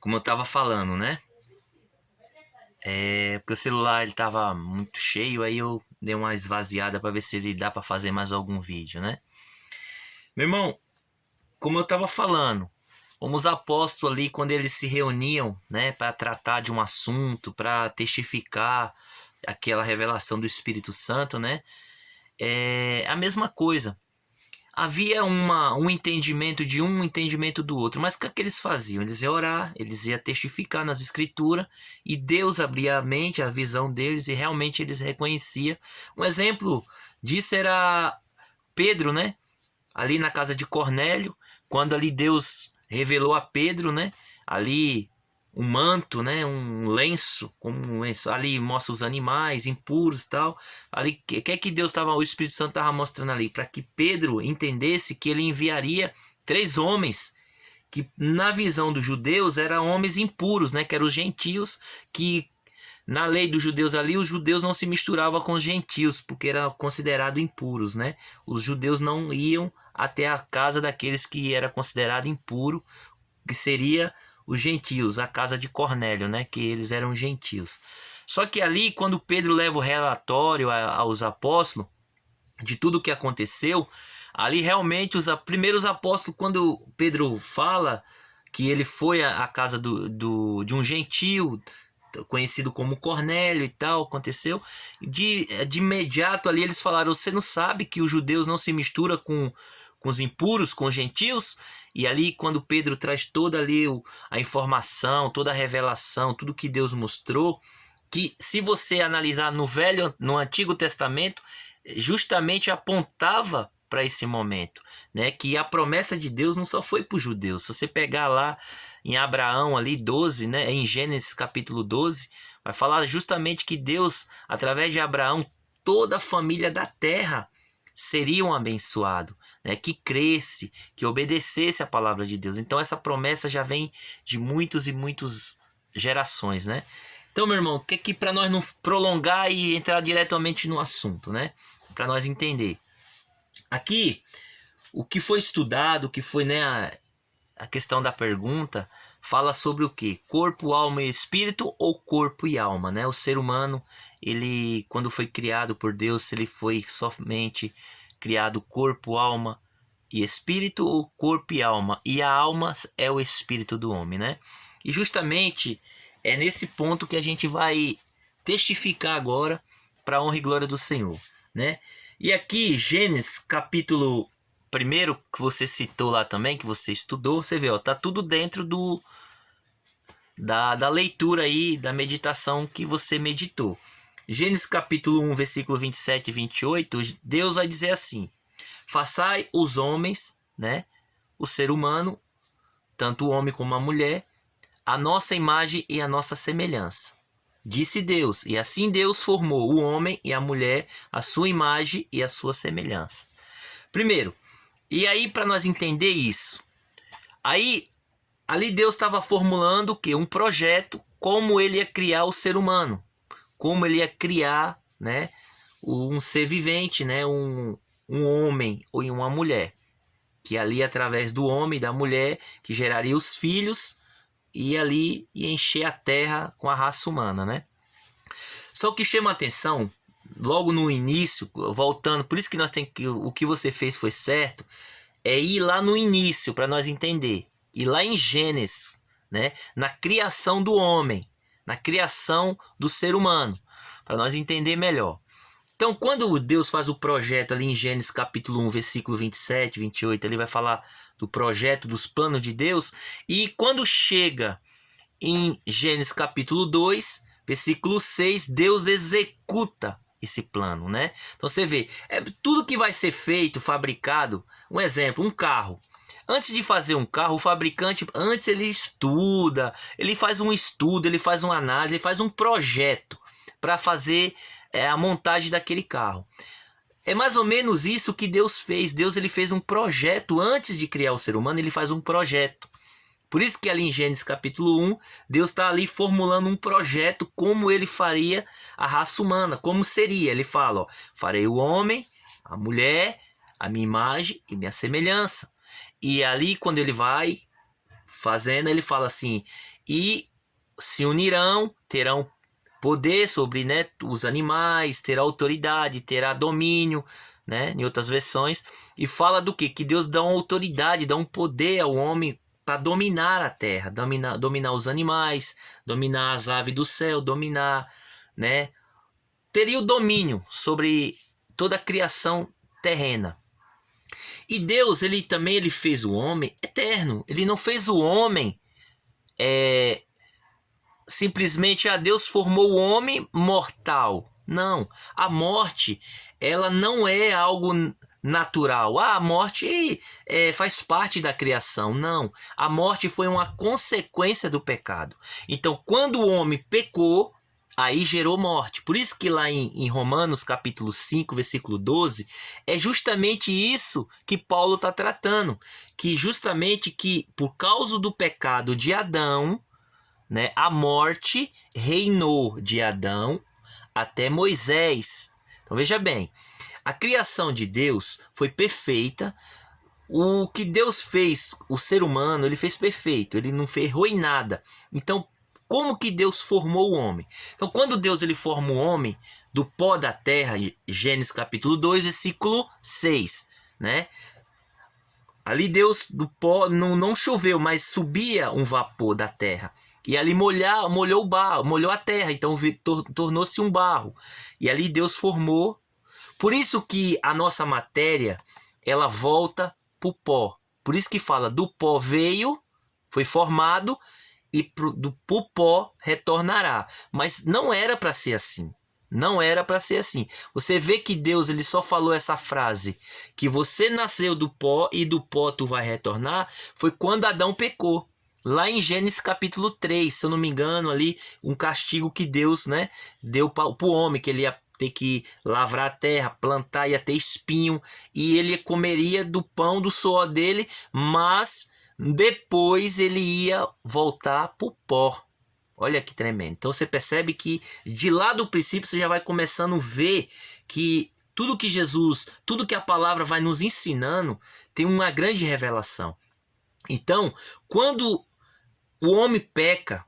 como eu tava falando, né? Porque o celular ele tava muito cheio, aí eu dei uma esvaziada para ver se ele dá para fazer mais algum vídeo, né? Meu irmão, como eu tava falando, como os apóstolos ali quando eles se reuniam, né, para tratar de um assunto, para testificar aquela revelação do Espírito Santo, né? É a mesma coisa. Havia um entendimento de um entendimento do outro, mas o que é que eles faziam? Eles iam orar, eles iam testificar nas escrituras e Deus abria a mente, a visão deles e realmente eles reconheciam. Um exemplo disso era Pedro, né? Ali na casa de Cornélio, quando ali Deus revelou a Pedro, né? Ali um manto, né? Um lenço, como um lenço. Ali mostra os animais impuros e tal. Ali, o que é que Deus estava, o Espírito Santo estava mostrando ali? Para que Pedro entendesse que ele enviaria 3 homens que na visão dos judeus eram homens impuros, né? Que eram os gentios, que na lei dos judeus ali, os judeus não se misturavam com os gentios, porque eram considerados impuros, né? Os judeus não iam até a casa daqueles que era considerado impuro, que seria os gentios, a casa de Cornélio, né? Que eles eram gentios. Só que ali, quando Pedro leva o relatório aos apóstolos de tudo o que aconteceu, ali realmente os primeiros apóstolos, quando Pedro fala que ele foi à casa de um gentio, conhecido como Cornélio e tal, aconteceu. De imediato ali eles falaram: você não sabe que os judeus não se misturam com os impuros, com os gentios? E ali quando Pedro traz toda ali a informação, toda a revelação, tudo que Deus mostrou, que se você analisar no Antigo Testamento, justamente apontava para esse momento, né? Que a promessa de Deus não só foi para os judeus. Se você pegar lá em Abraão ali 12, né? Em Gênesis capítulo 12, vai falar justamente que Deus, através de Abraão, toda a família da terra seriam abençoados, né? Que cresce, que obedecesse a palavra de Deus. Então essa promessa já vem de muitos e muitas gerações, né? Então, meu irmão, que para nós não prolongar e entrar diretamente no assunto, né? Para nós entender. Aqui, o que foi estudado, o que foi, né, a questão da pergunta, fala sobre o que? Corpo, alma e espírito ou corpo e alma, né? O ser humano, ele, quando foi criado por Deus, ele foi somente criado corpo, alma e espírito ou corpo e alma? E a alma é o espírito do homem, né? E justamente é nesse ponto que a gente vai testificar agora para a honra e glória do Senhor, né? E aqui, Gênesis capítulo 1, que você citou lá também, que você estudou, você vê, ó, tá tudo dentro da leitura aí, da meditação que você meditou. Gênesis capítulo 1, versículo 27 e 28, Deus vai dizer assim: façai os homens, né, o ser humano, tanto o homem como a mulher, a nossa imagem e a nossa semelhança. Disse Deus, e assim Deus formou o homem e a mulher, a sua imagem e a sua semelhança. Primeiro, e aí para nós entender isso, aí ali Deus estava formulando o quê? Um projeto, como ele ia criar o ser humano, como ele ia criar, né, um ser vivente, né, um homem ou uma mulher, que ali através do homem e da mulher, que geraria os filhos, e ali ia encher a terra com a raça humana, né? Só o que chama a atenção, logo no início, voltando, por isso que nós temos que, o que você fez foi certo, é ir lá no início para nós entender. E lá em Gênesis, né, na criação do homem, na criação do ser humano, para nós entender melhor. Então, quando Deus faz o projeto ali em Gênesis capítulo 1, versículo 27, 28, ele vai falar do projeto, dos planos de Deus. E quando chega em Gênesis capítulo 2, versículo 6, Deus executa esse plano, né? Então você vê, tudo que vai ser feito, fabricado, um exemplo, um carro. Antes de fazer um carro, o fabricante, antes ele estuda, ele faz um estudo, ele faz uma análise, ele faz um projeto para fazer a montagem daquele carro. É mais ou menos isso que Deus fez. Deus ele fez um projeto antes de criar o ser humano, ele faz um projeto. Por isso que ali em Gênesis capítulo 1, Deus está ali formulando um projeto como ele faria a raça humana, como seria. Ele fala, ó, farei o homem, a mulher, a minha imagem e minha semelhança. E ali quando ele vai fazendo, ele fala assim: e se unirão, terão poder sobre, né, os animais, terá autoridade, terá domínio, né, em outras versões, e fala do quê? Que Deus dá uma autoridade, dá um poder ao homem para dominar a terra, dominar os animais, dominar as aves do céu, dominar, né, teria o domínio sobre toda a criação terrena. E Deus, ele fez o homem eterno. Ele não fez o homem simplesmente, Deus formou o homem mortal. Não, a morte, ela não é algo natural. A morte faz parte da criação. Não, a morte foi uma consequência do pecado. Então, quando o homem pecou, aí gerou morte. Por isso que lá em Romanos capítulo 5, versículo 12, é justamente isso que Paulo está tratando. Que justamente que por causa do pecado de Adão, né, a morte reinou de Adão até Moisés. Então veja bem, a criação de Deus foi perfeita. O que Deus fez, o ser humano, ele fez perfeito, ele não errou em nada. Então, como que Deus formou o homem? Então, quando Deus ele forma o homem do pó da terra, Gênesis capítulo 2, versículo 6, né? Ali Deus do pó não choveu, mas subia um vapor da terra. E ali molhou o barro, molhou a terra, então tornou-se um barro. E ali Deus formou. Por isso que a nossa matéria, ela volta para o pó. Por isso que fala, do pó veio, foi formado, e do pó retornará. Mas não era para ser assim. Não era para ser assim. Você vê que Deus ele só falou essa frase, que você nasceu do pó e do pó tu vai retornar, foi quando Adão pecou. Lá em Gênesis capítulo 3, se eu não me engano, ali um castigo que Deus, né, deu para o homem, que ele ia ter que lavrar a terra, plantar, ia ter espinho, e ele comeria do pão do suor dele, mas depois ele ia voltar para o pó. Olha que tremendo. Então você percebe que de lá do princípio você já vai começando a ver que tudo que Jesus, tudo que a palavra vai nos ensinando, tem uma grande revelação. Então, quando o homem peca,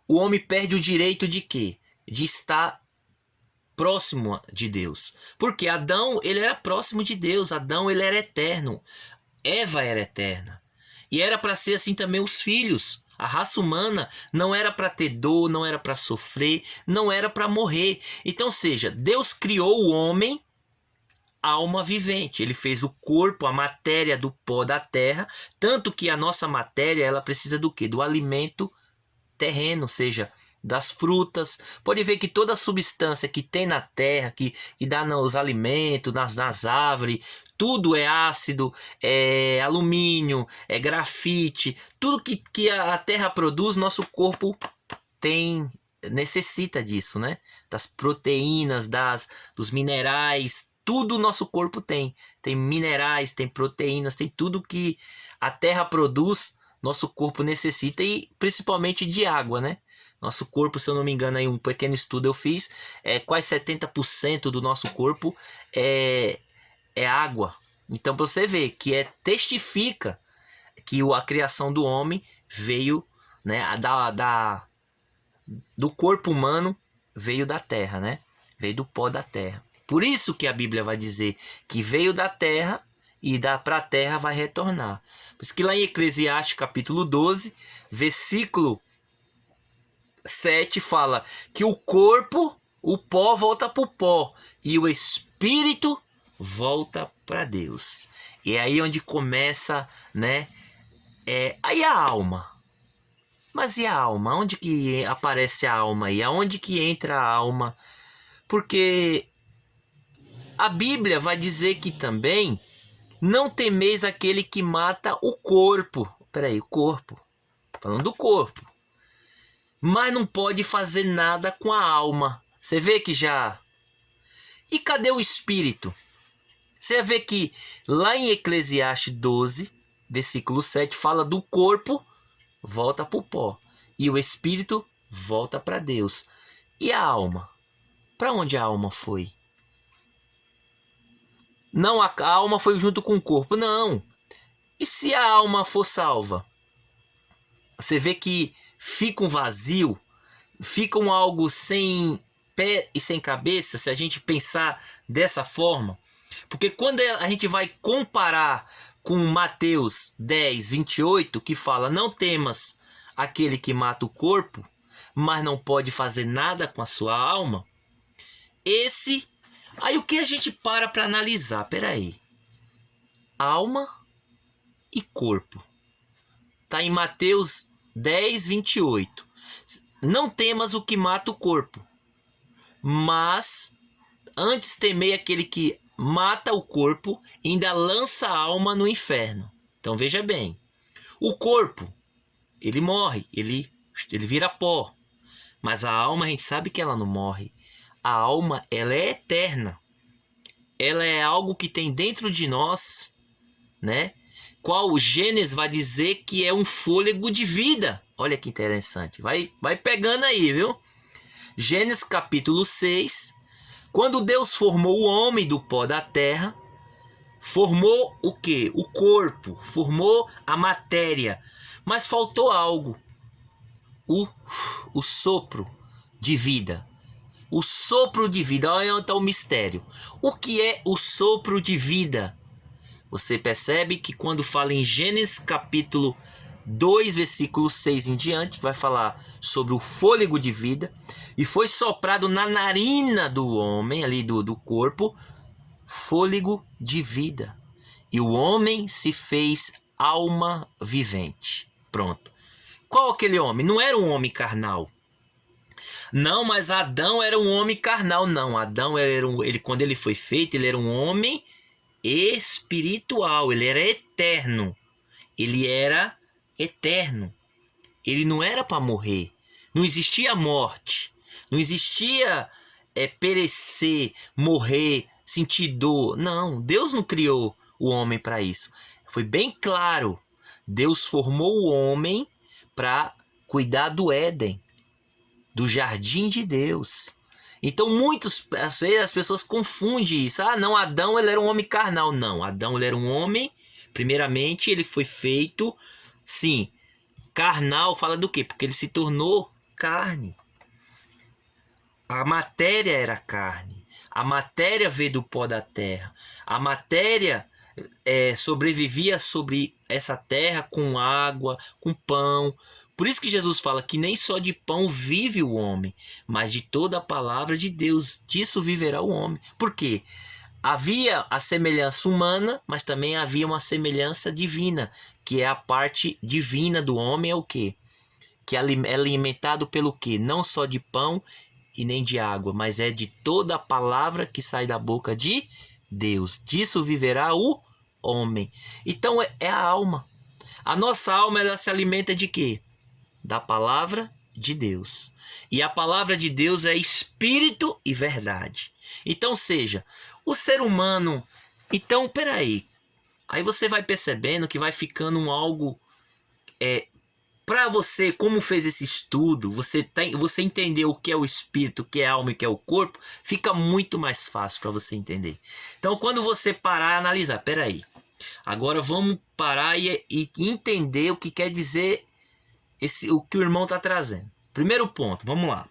o homem perde o direito de quê? De estar próximo de Deus. Porque Adão, ele era próximo de Deus. Adão, ele era eterno. Eva era eterna. E era para ser assim também os filhos. A raça humana não era para ter dor, não era para sofrer, não era para morrer. Então, seja, Deus criou o homem alma vivente. Ele fez o corpo, a matéria do pó da terra, tanto que a nossa matéria ela precisa do quê? Do alimento terreno, ou seja, das frutas. Pode ver que toda a substância que tem na terra, que dá nos alimentos, nas árvores, tudo é ácido, é alumínio, é grafite, tudo que a terra produz, nosso corpo necessita disso, né? Das proteínas, dos minerais, tudo o nosso corpo tem. Tem minerais, tem proteínas, tem tudo que a terra produz, nosso corpo necessita, e principalmente de água, né? Nosso corpo, se eu não me engano, aí um pequeno estudo eu fiz, quase 70% do nosso corpo é água. Então, para você ver que testifica que a criação do homem veio, né, do corpo humano, veio da terra, né? Veio do pó da terra. Por isso que a Bíblia vai dizer que veio da terra e para a terra vai retornar. Por isso que lá em Eclesiastes capítulo 12, versículo 7 fala que o corpo, o pó volta para o pó e o espírito volta para Deus. E é aí onde começa, né? Aí a alma. Mas e a alma? Onde que aparece a alma aí? Aonde que entra a alma? Porque a Bíblia vai dizer que também não temeis aquele que mata o corpo. Peraí, o corpo. Falando do corpo. Mas não pode fazer nada com a alma. Você vê que já... E cadê o espírito? Você vê que lá em Eclesiastes 12, versículo 7, fala do corpo, volta para o pó. E o espírito volta para Deus. E a alma? Para onde a alma foi? Não, a alma foi junto com o corpo. Não. E se a alma for salva? você vê que fica um vazio, fica um algo sem pé e sem cabeça, se a gente pensar dessa forma. Porque quando a gente vai comparar com Mateus 10, 28, que fala: não temas aquele que mata o corpo, mas não pode fazer nada com a sua alma. Aí o que a gente para analisar? Peraí. Alma e corpo. Está em Mateus 10, 28. Não temas o que mata o corpo, mas antes temei aquele que mata o corpo e ainda lança a alma no inferno. Então veja bem. O corpo, ele morre, ele vira pó. Mas a alma, a gente sabe que ela não morre. A alma, ela é eterna. Ela é algo que tem dentro de nós, né? Qual o Gênesis vai dizer que é um fôlego de vida. Olha que interessante. Vai pegando aí, viu? Gênesis capítulo 6. Quando Deus formou o homem do pó da terra, formou o quê? O corpo, formou a matéria. Mas faltou algo. O sopro de vida. O sopro de vida. Olha onde está o mistério. O que é o sopro de vida? Você percebe que quando fala em Gênesis capítulo 2, versículo 6 em diante, vai falar sobre o fôlego de vida, e foi soprado na narina do homem, ali do corpo, fôlego de vida. E o homem se fez alma vivente. Pronto. Qual aquele homem? Não era um homem carnal. Não, mas Adão era um homem carnal. Não, Adão quando ele foi feito, ele era um homem espiritual, ele era eterno. Ele era eterno. Ele não era para morrer. Não existia morte. Não existia perecer, morrer, sentir dor. Não, Deus não criou o homem para isso. Foi bem claro. Deus formou o homem para cuidar do Éden, do jardim de Deus. Então as pessoas confundem isso. Ah, não, Adão ele era um homem carnal. Não, Adão ele era um homem, primeiramente ele foi feito, sim, carnal. Fala do quê? Porque ele se tornou carne. A matéria era carne. A matéria veio do pó da terra. A matéria sobrevivia sobre essa terra com água, com pão. Por isso que Jesus fala que nem só de pão vive o homem, mas de toda a palavra de Deus. Disso viverá o homem. Por quê? Havia a semelhança humana, mas também havia uma semelhança divina, que é a parte divina do homem. É o quê? Que é alimentado pelo quê? Não só de pão e nem de água, mas é de toda a palavra que sai da boca de Deus. Disso viverá o homem. Então é a alma. A nossa alma, ela se alimenta de quê? Da palavra de Deus. E a palavra de Deus é espírito e verdade. Então, seja, o ser humano... Então, peraí. Aí você vai percebendo que vai ficando algo... para você, como fez esse estudo, você entendeu o que é o espírito, o que é a alma e o que é o corpo, fica muito mais fácil para você entender. Então, quando você parar e analisar, peraí, agora vamos parar e entender o que quer dizer o que o irmão está trazendo. Primeiro ponto, vamos lá.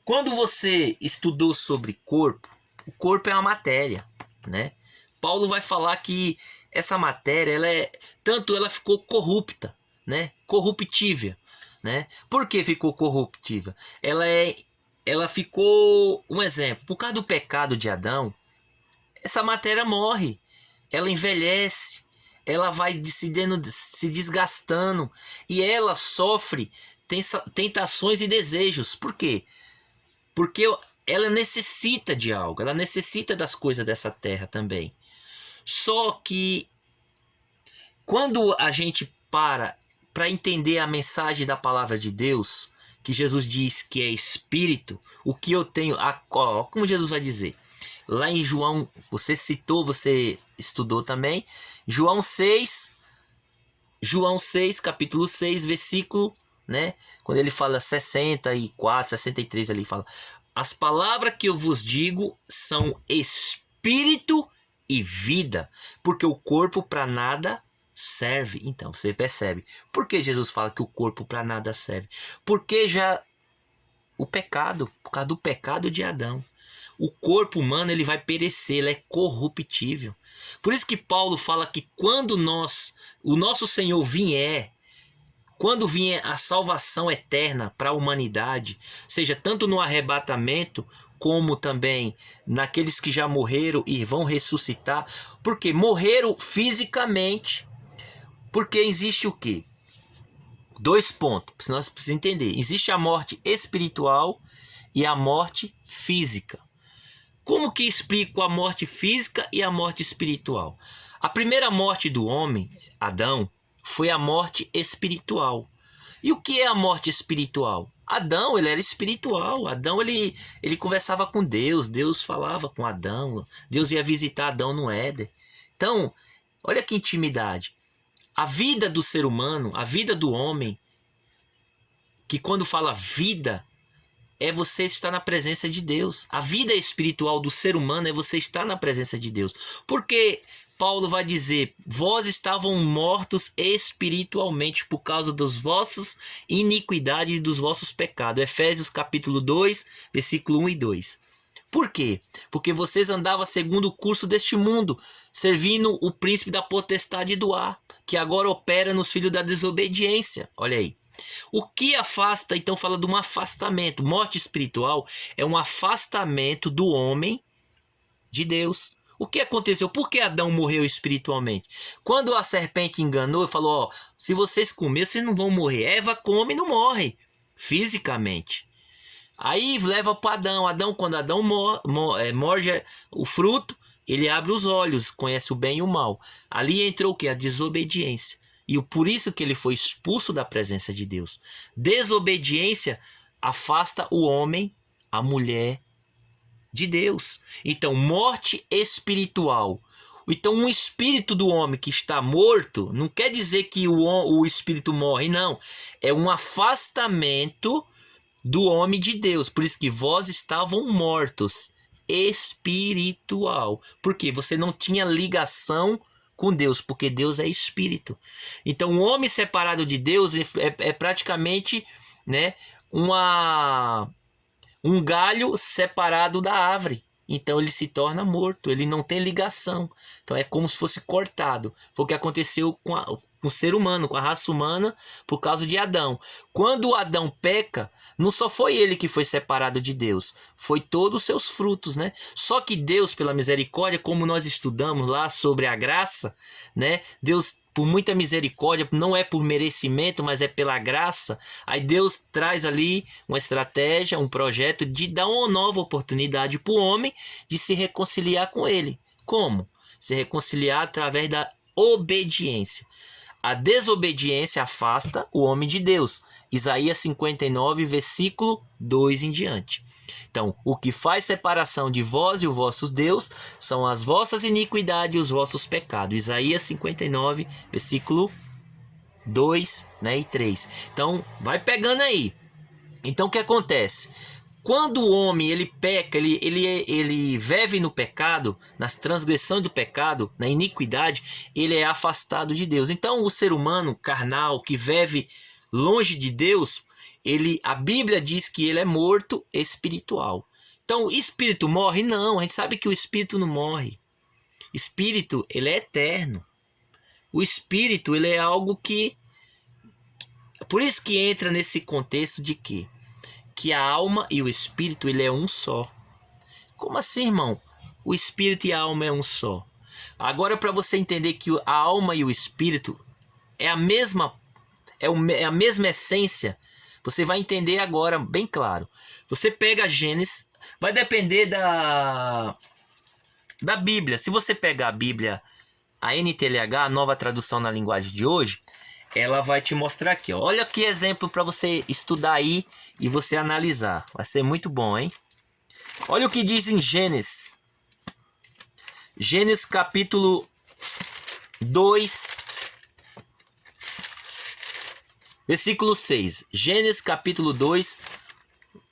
Quando você estudou sobre corpo, o corpo é uma matéria, né? Paulo vai falar que essa matéria, ela ficou corrupta, né? Corruptível, né? Por que ficou corruptível? Ela ficou, um exemplo, por causa do pecado de Adão, essa matéria morre, ela envelhece, ela vai se desgastando e ela sofre tentações e desejos. Por quê? Porque ela necessita de algo, ela necessita das coisas dessa terra também. Só que quando a gente para entender a mensagem da palavra de Deus, que Jesus diz que é espírito, o que eu tenho, como Jesus vai dizer? Lá em João, você citou, você estudou também, João 6, capítulo 6, versículo, né? Quando ele fala 64, 63, ali fala: as palavras que eu vos digo são espírito e vida, porque o corpo para nada serve. Então, você percebe. Por que Jesus fala que o corpo para nada serve? Porque já o pecado, por causa do pecado de Adão. O corpo humano ele vai perecer, ele é corruptível. Por isso que Paulo fala que quando o nosso Senhor vier, quando vier a salvação eterna para a humanidade, seja tanto no arrebatamento, como também naqueles que já morreram e vão ressuscitar, porque morreram fisicamente, porque existe o quê? 2 pontos, senão você precisa entender. Existe a morte espiritual e a morte física. Como que explico a morte física e a morte espiritual? A primeira morte do homem, Adão, foi a morte espiritual. E o que é a morte espiritual? Adão, ele era espiritual. Adão, ele conversava com Deus. Deus falava com Adão. Deus ia visitar Adão no Éden. Então, olha que intimidade. A vida do ser humano, a vida do homem, que quando fala vida, é você estar na presença de Deus. A vida espiritual do ser humano é você estar na presença de Deus. Porque Paulo vai dizer, vós estavam mortos espiritualmente por causa das vossas iniquidades e dos vossos pecados. Efésios capítulo 2, versículo 1 e 2. Por quê? Porque vocês andavam segundo o curso deste mundo, servindo o príncipe da potestade do ar, que agora opera nos filhos da desobediência. Olha aí. O que afasta, então fala de um afastamento. Morte espiritual é um afastamento do homem de Deus. O que aconteceu? Por que Adão morreu espiritualmente? Quando a serpente enganou e falou, ó, se vocês comerem, vocês não vão morrer. Eva come e não morre fisicamente. Aí leva para Adão. Quando Adão morde o fruto, ele abre os olhos, conhece o bem e o mal. Ali entrou o que? A desobediência. E por isso que ele foi expulso da presença de Deus. Desobediência afasta o homem, a mulher de Deus. Então, morte espiritual. Então, um espírito do homem que está morto, não quer dizer que o espírito morre, não. É um afastamento do homem de Deus. Por isso que vós estavam mortos. Espiritual. Porque você não tinha ligação com Deus, porque Deus é espírito. Então, o homem separado de Deus é praticamente, né, um galho separado da árvore. Então, ele se torna morto, ele não tem ligação. Então, é como se fosse cortado. Foi o que aconteceu com o ser humano, com a raça humana, por causa de Adão. Quando Adão peca, não só foi ele que foi separado de Deus, foi todos os seus frutos, né? Só que Deus, pela misericórdia, como nós estudamos lá sobre a graça, né? Deus, por muita misericórdia, não é por merecimento, mas é pela graça. Aí Deus traz ali uma estratégia, um projeto de dar uma nova oportunidade para o homem de se reconciliar com ele. Como? Se reconciliar através da obediência. A desobediência afasta o homem de Deus. Isaías 59, versículo 2 em diante. Então, o que faz separação de vós e o vosso Deus são as vossas iniquidades e os vossos pecados. Isaías 59, versículo 2, né, e 3. Então, vai pegando aí. Então, o que acontece? Quando o homem ele peca, ele vive no pecado, nas transgressões do pecado, na iniquidade, ele é afastado de Deus. Então o ser humano carnal que vive longe de Deus, a Bíblia diz que ele é morto espiritual. Então o espírito morre? Não, a gente sabe que o espírito não morre. Espírito, ele é eterno. O espírito, ele é algo que... Por isso que entra nesse contexto de quê? Que a alma e o espírito ele é um só. Como assim, irmão? O espírito e a alma é um só. Agora, para você entender que a alma e o espírito é a mesma essência, você vai entender agora bem claro. Você pega Gênesis, vai depender da Bíblia. Se você pegar a Bíblia, a NTLH, a nova tradução na linguagem de hoje, ela vai te mostrar aqui, ó. Olha que exemplo para você estudar aí e você analisar. Vai ser muito bom, hein? Olha o que diz em Gênesis. Gênesis capítulo 2, versículo 6. Gênesis capítulo 2,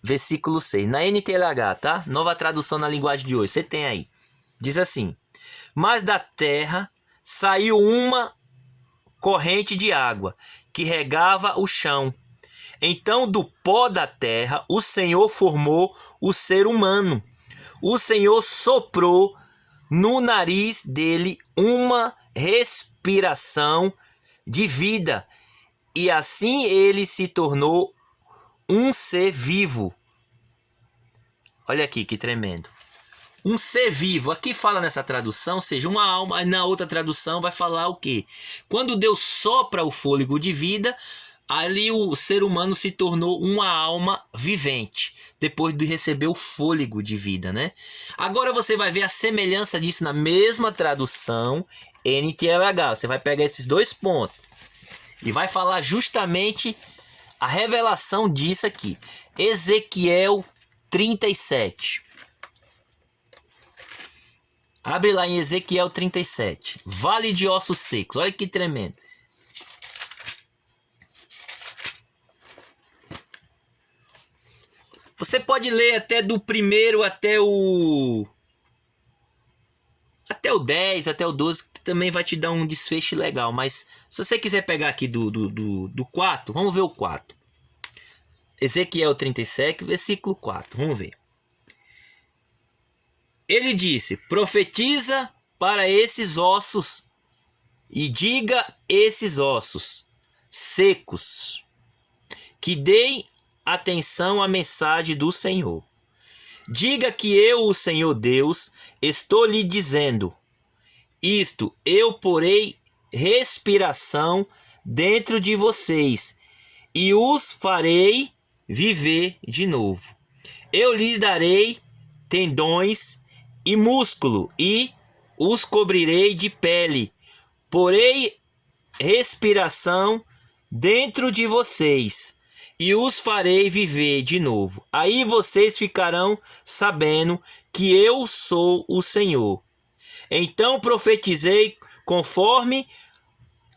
versículo 6. Na NTLH, tá? Nova tradução na linguagem de hoje. Você tem aí. Diz assim: mas da terra saiu uma corrente de água que regava o chão. Então, do pó da terra, o Senhor formou o ser humano. O Senhor soprou no nariz dele uma respiração de vida, e assim ele se tornou um ser vivo. Olha aqui que tremendo. Um ser vivo. Aqui fala nessa tradução, seja uma alma. Na outra tradução vai falar o quê? Quando Deus sopra o fôlego de vida, ali o ser humano se tornou uma alma vivente, depois de receber o fôlego de vida, né? Agora você vai ver a semelhança disso na mesma tradução NTLH. Você vai pegar esses dois pontos e vai falar justamente a revelação disso aqui. Ezequiel 37. Abre lá em Ezequiel 37. Vale de ossos secos. Olha que tremendo. Você pode ler até do primeiro até o 10, até o 12, que também vai te dar um desfecho legal. Mas se você quiser pegar aqui do 4, vamos ver o 4. Ezequiel 37, versículo 4. Vamos ver. Ele disse: profetiza para esses ossos e diga esses ossos secos que deem atenção à mensagem do Senhor. Diga que eu, o Senhor Deus, estou lhe dizendo isto: eu porei respiração dentro de vocês e os farei viver de novo. Eu lhes darei tendões e músculo e os cobrirei de pele. Porei respiração dentro de vocês e os farei viver de novo. Aí vocês ficarão sabendo que eu sou o Senhor. Então profetizei conforme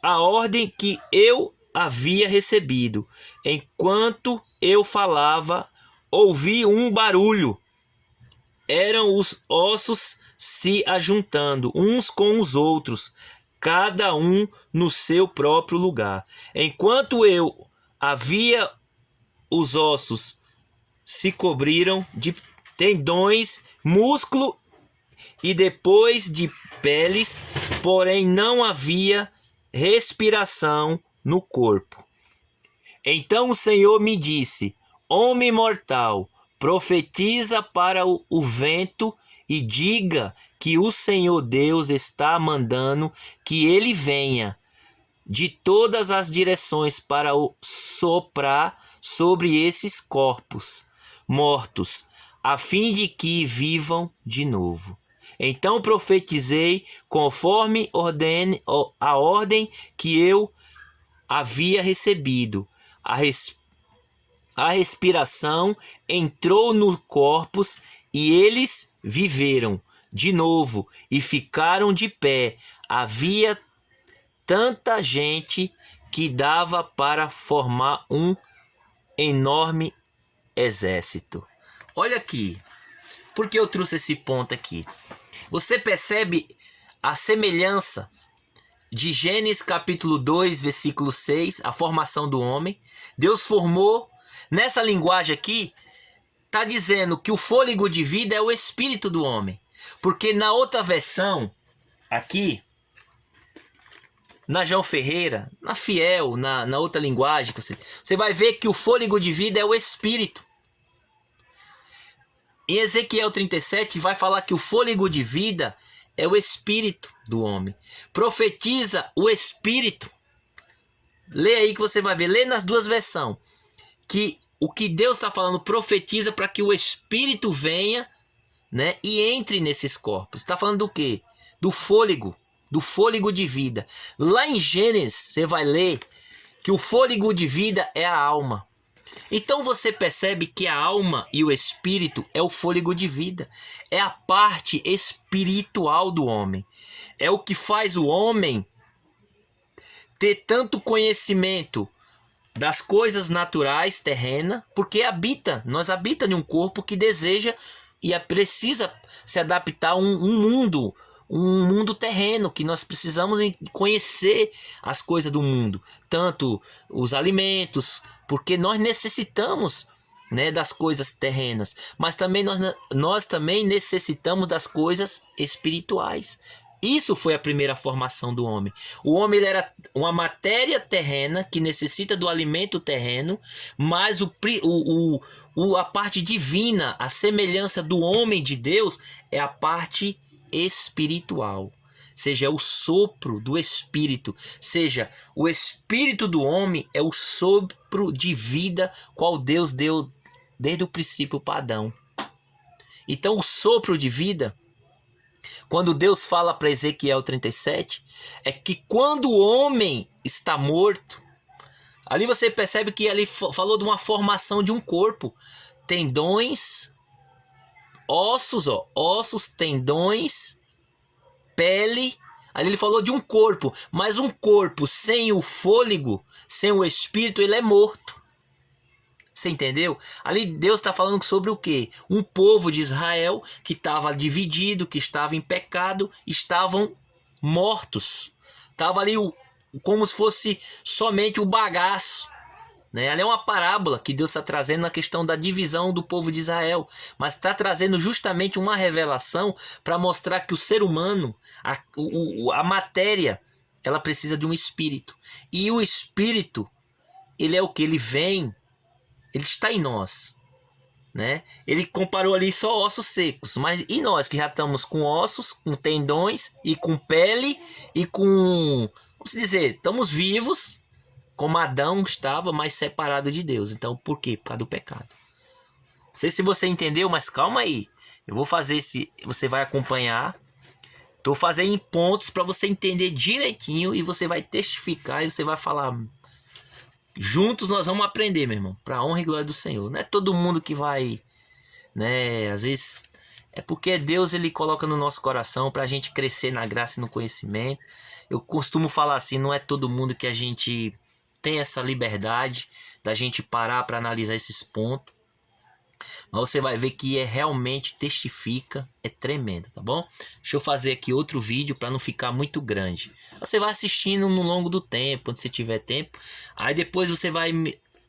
a ordem que eu havia recebido. Enquanto eu falava, ouvi um barulho. Eram os ossos se ajuntando uns com os outros, cada um no seu próprio lugar. Enquanto eu havia, os ossos se cobriram de tendões, músculo e depois de peles, porém não havia respiração no corpo. Então o Senhor me disse: homem mortal, profetiza para o vento e diga que o Senhor Deus está mandando que ele venha de todas as direções para o soprar sobre esses corpos mortos, a fim de que vivam de novo. Então profetizei conforme a ordem que eu havia recebido. A respiração entrou nos corpos e eles viveram de novo e ficaram de pé. Havia tanta gente que dava para formar um enorme exército. Olha aqui, por que eu trouxe esse ponto aqui? Você percebe a semelhança de Gênesis capítulo 2, versículo 6, a formação do homem. Deus formou. Nessa linguagem aqui, está dizendo que o fôlego de vida é o espírito do homem. Porque na outra versão, aqui, na João Ferreira, na Fiel, na outra linguagem, você vai ver que o fôlego de vida é o espírito. Em Ezequiel 37 vai falar que o fôlego de vida é o espírito do homem. Profetiza o espírito. Lê aí que você vai ver. Lê nas duas versões. Que o que Deus está falando, profetiza para que o espírito venha, né, e entre nesses corpos. Está falando do quê? Do fôlego de vida. Lá em Gênesis você vai ler que o fôlego de vida é a alma. Então você percebe que a alma e o espírito é o fôlego de vida. É a parte espiritual do homem. É o que faz o homem ter tanto conhecimento das coisas naturais, terrenas, porque nós habitamos em um corpo que deseja e precisa se adaptar a um mundo, um mundo terreno, que nós precisamos conhecer as coisas do mundo, tanto os alimentos, porque nós necessitamos, né, das coisas terrenas, mas também nós também necessitamos das coisas espirituais. Isso foi a primeira formação do homem. O homem ele era uma matéria terrena que necessita do alimento terreno, mas a parte divina, a semelhança do homem de Deus, é a parte espiritual. Seja, é o sopro do espírito. Seja, o espírito do homem é o sopro de vida qual Deus deu desde o princípio para Adão. Então, o sopro de vida, quando Deus fala para Ezequiel 37, é que quando o homem está morto, ali você percebe que ali falou de uma formação de um corpo, tendões, ossos, tendões, pele. Ali ele falou de um corpo, mas um corpo sem o fôlego, sem o espírito, ele é morto. Você entendeu? Ali Deus está falando sobre o quê? Um povo de Israel que estava dividido, que estava em pecado, estavam mortos. Estava ali como se fosse somente o bagaço, né? Ali é uma parábola que Deus está trazendo na questão da divisão do povo de Israel. Mas está trazendo justamente uma revelação para mostrar que o ser humano, a matéria, ela precisa de um espírito. E o espírito, ele é o que? Ele vem... Ele está em nós, né? Ele comparou ali só ossos secos, mas e nós que já estamos com ossos, com tendões e com pele e com, vamos dizer, estamos vivos, como Adão estava, mas separado de Deus. Então, por quê? Por causa do pecado. Não sei se você entendeu, mas calma aí. Eu vou fazer você vai acompanhar. Estou fazendo em pontos para você entender direitinho e você vai testificar e você vai falar... Juntos nós vamos aprender, meu irmão, para a honra e glória do Senhor. Não é todo mundo que vai, né? Às vezes é porque Deus ele coloca no nosso coração para a gente crescer na graça e no conhecimento. Eu costumo falar assim, não é todo mundo que a gente tem essa liberdade da gente parar para analisar esses pontos. Mas você vai ver que realmente testifica, é tremendo, tá bom? Deixa eu fazer aqui outro vídeo para não ficar muito grande. Você vai assistindo no longo do tempo, quando você tiver tempo. Aí depois você vai...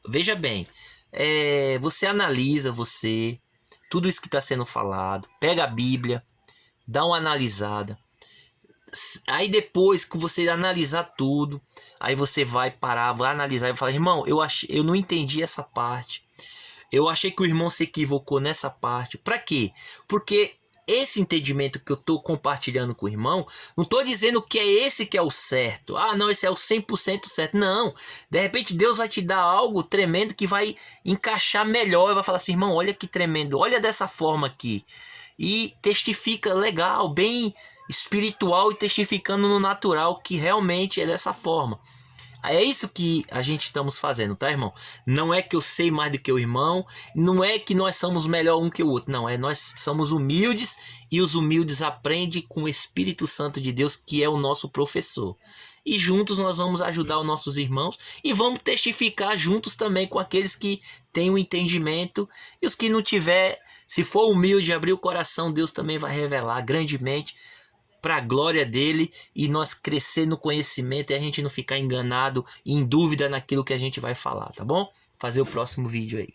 Veja bem, você analisa tudo isso que está sendo falado. Pega a Bíblia, dá uma analisada. Aí depois que você analisar tudo, aí você vai parar, vai analisar e vai falar, irmão, eu não entendi essa parte. Eu achei que o irmão se equivocou nessa parte. Para quê? Porque esse entendimento que eu estou compartilhando com o irmão, não estou dizendo que é esse que é o certo. Ah, não, esse é o 100% certo. Não. De repente Deus vai te dar algo tremendo que vai encaixar melhor. E vai falar assim, irmão, olha que tremendo. Olha dessa forma aqui. E testifica legal, bem espiritual e testificando no natural que realmente é dessa forma. É isso que a gente estamos fazendo, tá, irmão? Não é que eu sei mais do que o irmão, não é que nós somos melhor um que o outro, não. Nós somos humildes e os humildes aprendem com o Espírito Santo de Deus, que é o nosso professor. E juntos nós vamos ajudar os nossos irmãos e vamos testificar juntos também com aqueles que têm o entendimento. E os que não tiver, se for humilde, abrir o coração, Deus também vai revelar grandemente para a glória dele e nós crescer no conhecimento e a gente não ficar enganado e em dúvida naquilo que a gente vai falar, tá bom? Fazer o próximo vídeo aí.